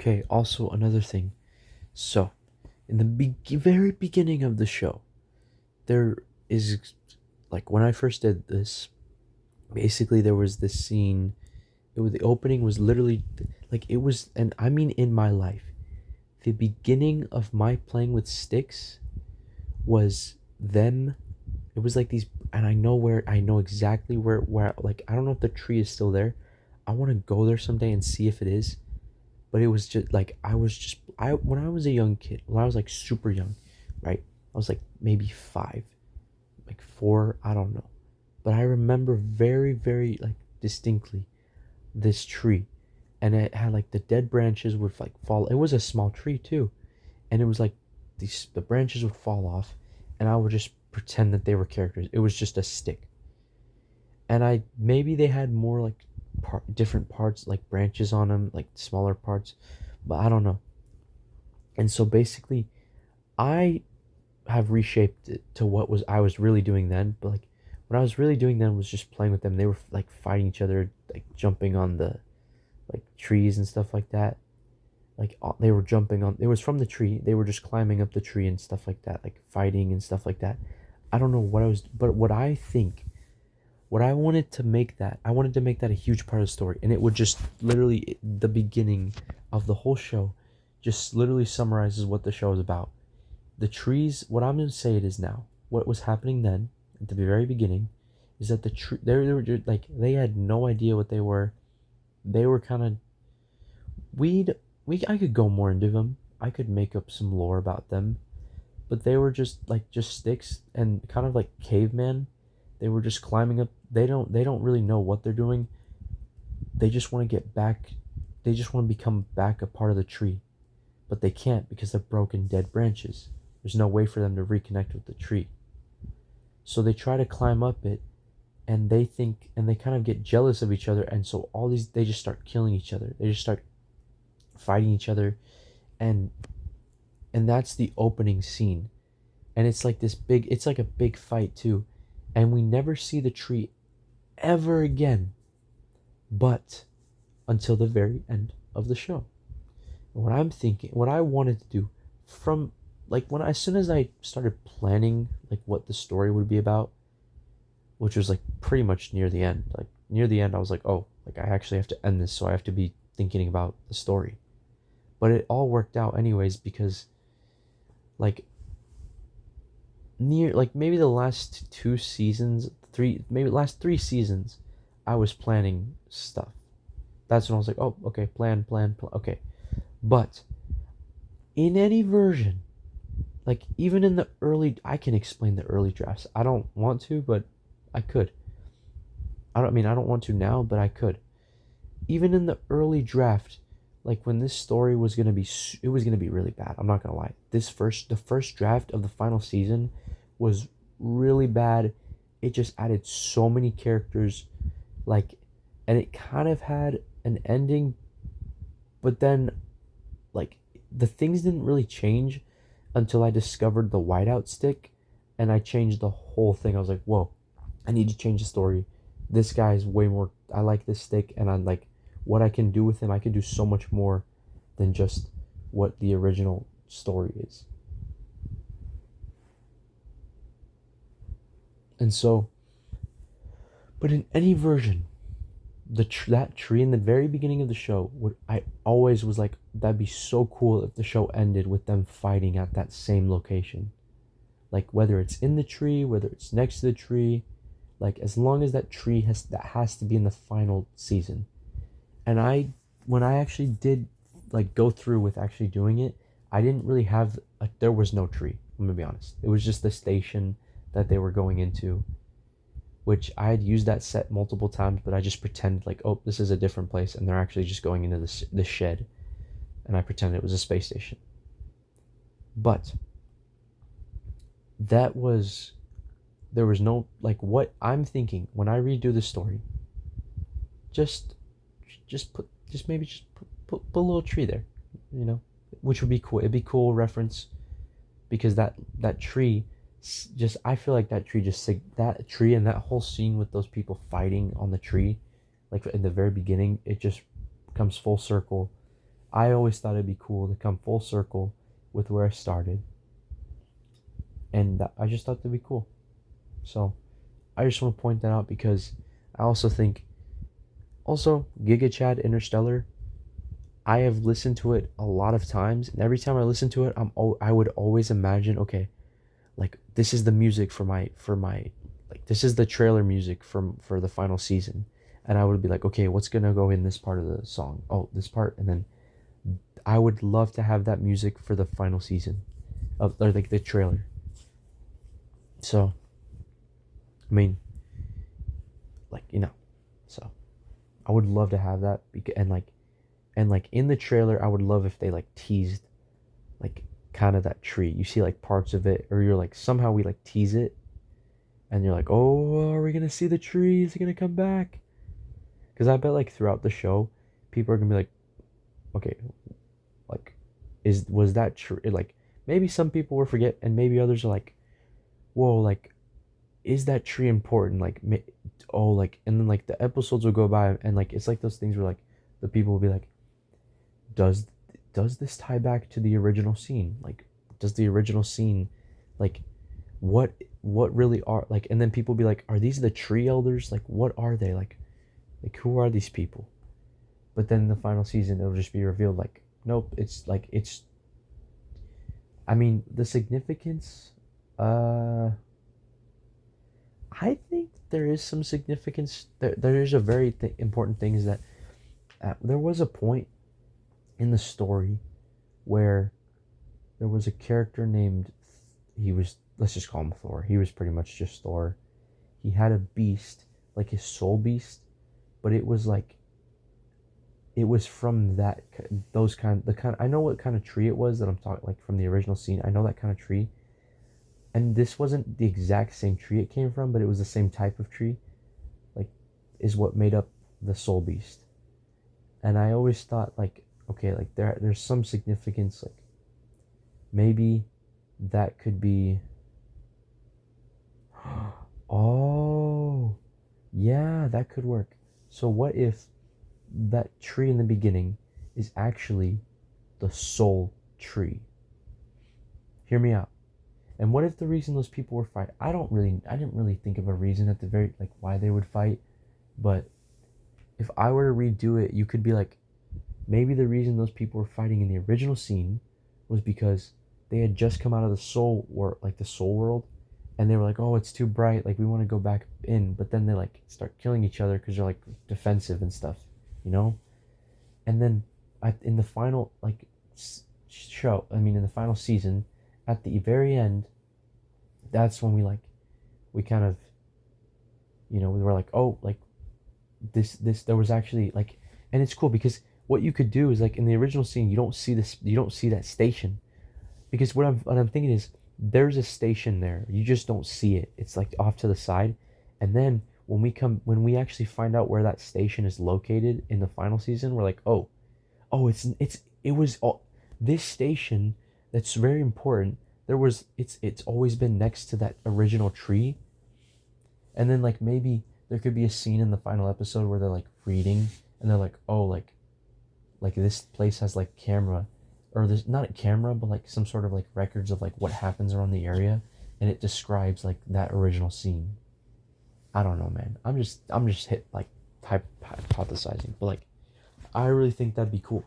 Okay, also another thing. So, in the very beginning of the show, there is like when I first did this, basically there was this scene. The opening was literally like it was, and I mean in my life, the beginning of my playing with sticks was them. It was like these, and I know exactly where like I don't know if the tree is still there. I want to go there someday and see if it is. But it was just like I when I was a young kid, when I was like super young, right? I was like maybe 5, like 4, I don't know. But I remember very like distinctly this tree, and it had like the dead branches would like fall. It was a small tree too, and it was like the branches would fall off, and I would just pretend that they were characters. It was just a stick, and I maybe they had more like different parts, like branches on them, like smaller parts, but I don't know. And so basically, I have reshaped it to what was I was really doing then. But like what I was really doing then was just playing with them. They were like fighting each other, like jumping on the like trees and stuff like that. Like they were jumping on. It was from the tree. They were just climbing up the tree and stuff like that, like fighting and stuff like that. I don't know what I was, but what I think, what I wanted to make that, I wanted to make that a huge part of the story, and it would just literally the beginning of the whole show, just literally summarizes what the show is about. The trees, what I'm going to say it is now, what was happening then at the very beginning is that the tree they were just, like they had no idea what they were. They were kind of we'd we I could go more into them. I could make up some lore about them, but they were just sticks and kind of like caveman. They were just climbing up. They don't really know what they're doing. They just want to get back. They just want to become back a part of the tree, but they can't because they're broken dead branches. There's no way for them to reconnect with the tree. So they try to climb up it, and they think, and they kind of get jealous of each other, and so all these they just start killing each other. They just start fighting each other, and that's the opening scene. And it's like this big, it's like a big fight too, and we never see the tree ever again, but until the very end of the show. What I'm thinking, what I wanted to do from like when as soon as I started planning like what the story would be about, which was like pretty much near the end. Like near the end I was like, "Oh, like I actually have to end this, so I have to be thinking about the story." But it all worked out anyways because like near like maybe the last 2 seasons, maybe last 3 seasons, I was planning stuff. That's when I was like, "Oh, okay, plan. Okay." But in any version, like even in the early, I can explain the early drafts. I don't want to, but I could. I don't want to now, but I could. Even in the early draft, like when this story was gonna be, it was gonna be really bad. I'm not gonna lie. The first draft of the final season was really bad. It just added so many characters, like, and it kind of had an ending, but then like the things didn't really change until I discovered the whiteout stick, and I changed the whole thing. I was like, whoa, I need to change the story. This guy's way more. I like this stick, and I'm like, what I can do with him. I can do so much more than just what the original story is. And so, but in any version, that tree in the very beginning of the show, would I always was like, that'd be so cool if the show ended with them fighting at that same location. Like whether it's in the tree, whether it's next to the tree, like as long as that has to be in the final season. And when I actually did like go through with actually doing it, I didn't really have there was no tree. I'm gonna be honest. It was just the station that they were going into, which I had used that set multiple times, but I just pretended like, oh, this is a different place, and they're actually just going into the shed, and I pretended it was a space station. But that was there was no like what I'm thinking when I redo the story. Just put a little tree there, you know, which would be cool. It'd be cool reference because that tree just I feel like that tree just that tree and that whole scene with those people fighting on the tree, like in the very beginning, it just comes full circle. I always thought it'd be cool to come full circle with where I started, and I just thought that'd be cool. So I just want to point that out because I also think, also Giga Chad Interstellar. I have listened to it a lot of times, and every time I listen to it, I would always imagine, okay, like this is the music for my like this is the trailer music for the final season, and I would be like, okay, what's gonna go in this part of the song? Oh, this part, and then I would love to have that music for the final season of, or like the trailer. So I mean, like, so I would love to have that and like in the trailer, I would love if they like teased like kind of that tree. You see like parts of it, or you're like somehow we like tease it, and you're like, oh, are we gonna see the tree? Is it gonna come back? Because I bet like throughout the show, people are gonna be like, okay, like, was that true? Like maybe some people will forget, and maybe others are like, whoa, like, is that tree important? Like, oh, like, and then like the episodes will go by, and like it's like those things where like the people will be like, does does this tie back to the original scene? Like, does the original scene, like, what what really are like? And then people be like, are these the tree elders? Like, what are they? Like who are these people? But then in the final season, it'll just be revealed. Like, nope, it's like it's. I mean, the significance. Uh, I think there is some significance. There is a very important thing is that there was a point in the story where there was a character named, he was, let's just call him Thor. He was pretty much just Thor. He had a beast, like his soul beast, but it was like, it was from that, those kind, the kind, I know what kind of tree it was that I'm talking, like from the original scene. I know that kind of tree. And this wasn't the exact same tree it came from, but it was the same type of tree, like, is what made up the soul beast. And I always thought, like, okay, like there's some significance, like maybe that could be. Oh, yeah, that could work. So what if that tree in the beginning is actually the soul tree? Hear me out. And what if the reason those people were fighting, I didn't really think of a reason at the very, like, why they would fight, but if I were to redo it, you could be like, maybe the reason those people were fighting in the original scene was because they had just come out of the soul, or like the soul world, and they were like, oh, it's too bright, like we want to go back in, but then they like start killing each other because they're like defensive and stuff, you know. And then in the final like show, I mean in the final season, at the very end, that's when we kind of, we were like, oh, like this there was actually like, and it's cool because what you could do is like in the original scene you don't see that station, because what I'm thinking is there's a station there, you just don't see it, it's like off to the side. And then when we actually find out where that station is located in the final season, we're like, oh, it was all this station that's very important. It's always been next to that original tree. And then like maybe there could be a scene in the final episode where they're like reading, and they're like, oh, like this place has like camera, or there's not a camera but like some sort of like records of like what happens around the area, and it describes like that original scene. I don't know, man. I'm just hit like hypothesizing, but like I really think that'd be cool.